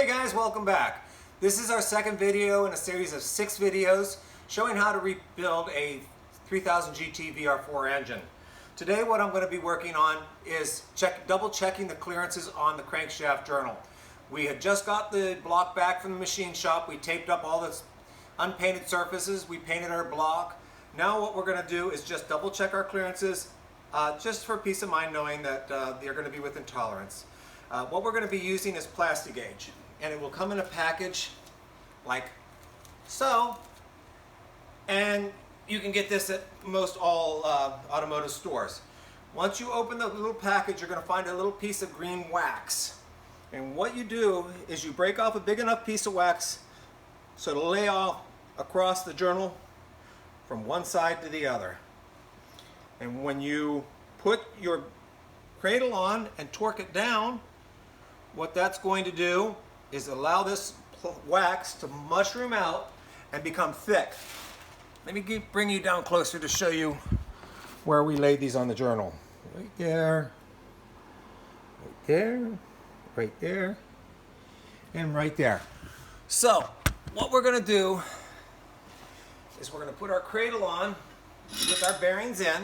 Hey guys, welcome back. This is our second video in a series of 6 videos showing how to rebuild a 3000 GT Vr4 engine. Today what I'm going to be working on is double checking the clearances on the crankshaft journal. We had just got the block back from the machine shop. We taped up all the unpainted surfaces. We painted our block. Now what we're going to do is just double check our clearances just for peace of mind, knowing that they're going to be within tolerance. What we're going to be using is Plastigauge, and it will come in a package like so, and you can get this at most all automotive stores. Once you open the little package, you're going to find a little piece of green wax, and what you do is you break off a big enough piece of wax so it'll lay off across the journal from one side to the other. And when you put your cradle on and torque it down, what that's going to do is allow this wax to mushroom out and become thick. Let me bring you down closer to show you where we laid these on the journal. Right there, right there, right there, and right there. So what we're going to do is we're going to put our cradle on with our bearings in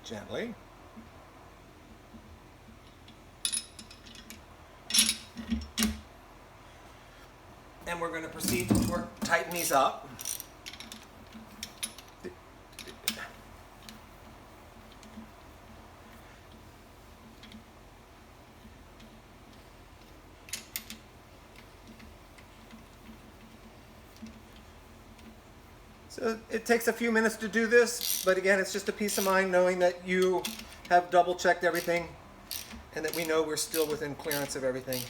gently. And we're going to proceed to tighten these up. So it takes a few minutes to do this, but again, it's just a peace of mind knowing that you have double checked everything and that we know we're still within clearance of everything.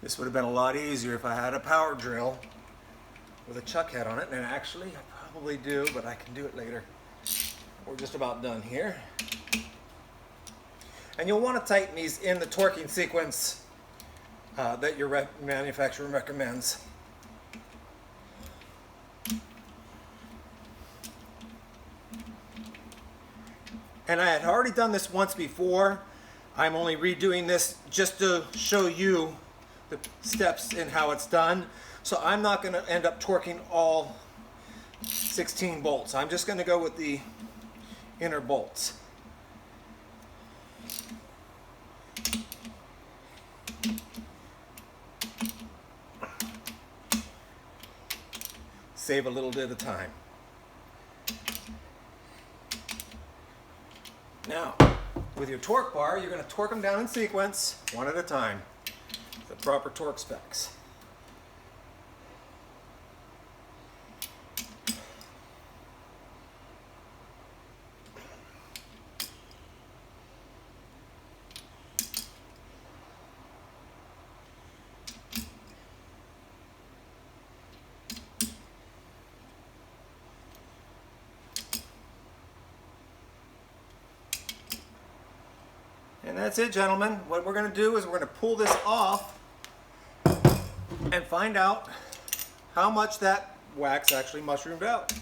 This would have been a lot easier if I had a power drill with a chuck head on it, and actually I probably do, but I can do it later. We're just about done here. And you'll want to tighten these in the torquing sequence that your manufacturer recommends. And I had already done this once before. I'm only redoing this just to show you the steps in how it's done. So I'm not going to end up torquing all 16 bolts. I'm just going to go with the inner bolts. Save a little bit of time. Now, with your torque bar, you're going to torque them down in sequence, one at a time. The proper torque specs. And that's it, gentlemen. What we're going to do is we're going to pull this off and find out how much that wax actually mushroomed out.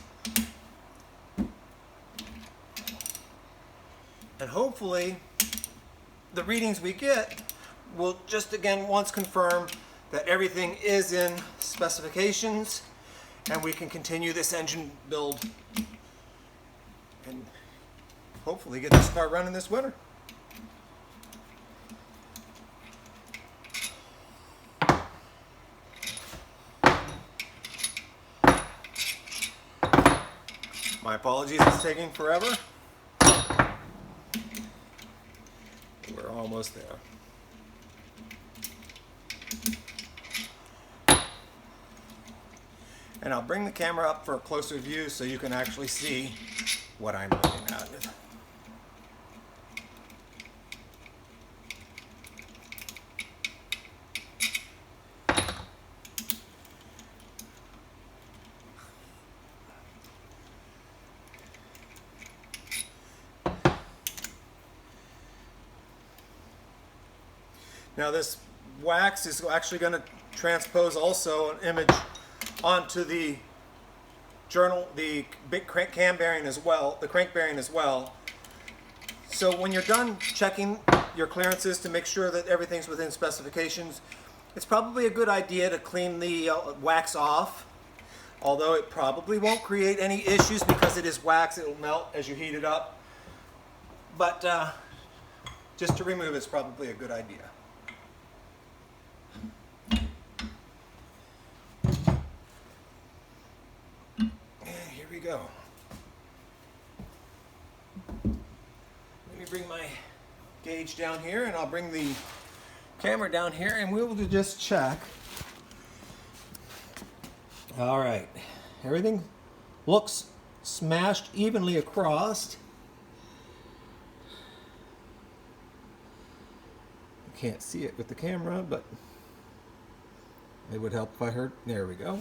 And hopefully the readings we get will just again once confirm that everything is in specifications and we can continue this engine build and hopefully get this car running this winter. My apologies, it's taking forever. We're almost there. And I'll bring the camera up for a closer view so you can actually see what I'm looking at. Now this wax is actually going to transpose also an image onto the the big crank bearing as well, the crank bearing as well. So when you're done checking your clearances to make sure that everything's within specifications, it's probably a good idea to clean the wax off. Although it probably won't create any issues because it is wax, it will melt as you heat it up. But just to remove it's probably a good idea. And here we go. Let me bring my gauge down here, and I'll bring the camera down here, and we will just check. All right, everything looks smashed evenly across. You can't see it with the camera, but it would help if I heard. There we go,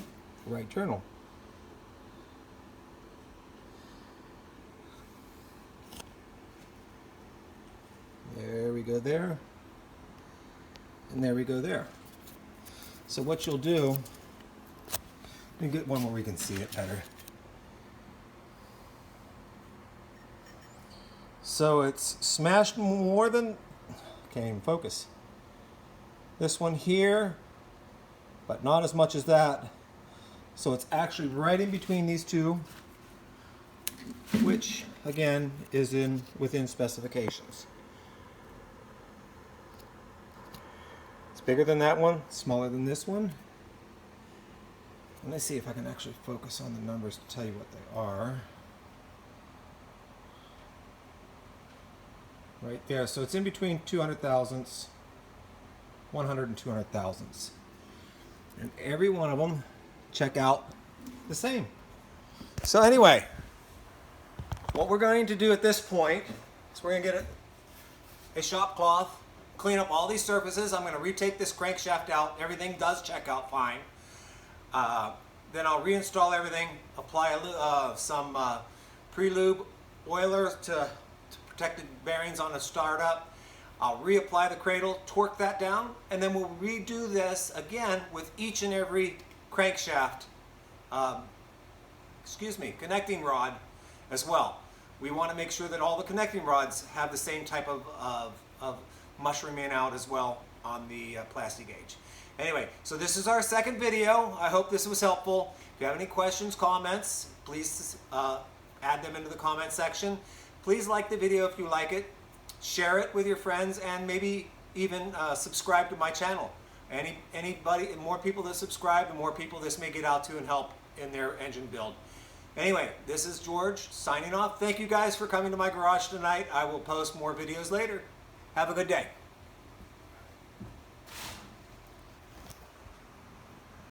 right journal. There we go there, and there we go there. So what you'll do, let me get one where we can see it better. So it's smashed more than, can't even focus. This one here, but not as much as that. So it's actually right in between these two, which again is within specifications. It's bigger than that one, smaller than this one. And let's see if I can actually focus on the numbers to tell you what they are. Right there, so it's in between 200 thousandths, 100 and 200 thousandths. And every one of them check out the same. So anyway, what we're going to do at this point is we're going to get a shop cloth, clean up all these surfaces. I'm going to retake this crankshaft out. Everything does check out fine. Then I'll reinstall everything, apply some pre-lube oiler to protect the bearings on the startup. I'll reapply the cradle, torque that down, and then we'll redo this again with each and every crankshaft, connecting rod as well. We want to make sure that all the connecting rods have the same type of mushrooming out as well on the plastic gauge. Anyway, so this is our second video. I hope this was helpful. If you have any questions, comments, please add them into the comment section. Please like the video if you like it. Share it with your friends, and maybe even subscribe to my channel. Anybody, more people that subscribe, the more people this may get out to and help in their engine build. Anyway, this is George signing off. Thank you guys for coming to my garage tonight. I will post more videos later. Have a good day.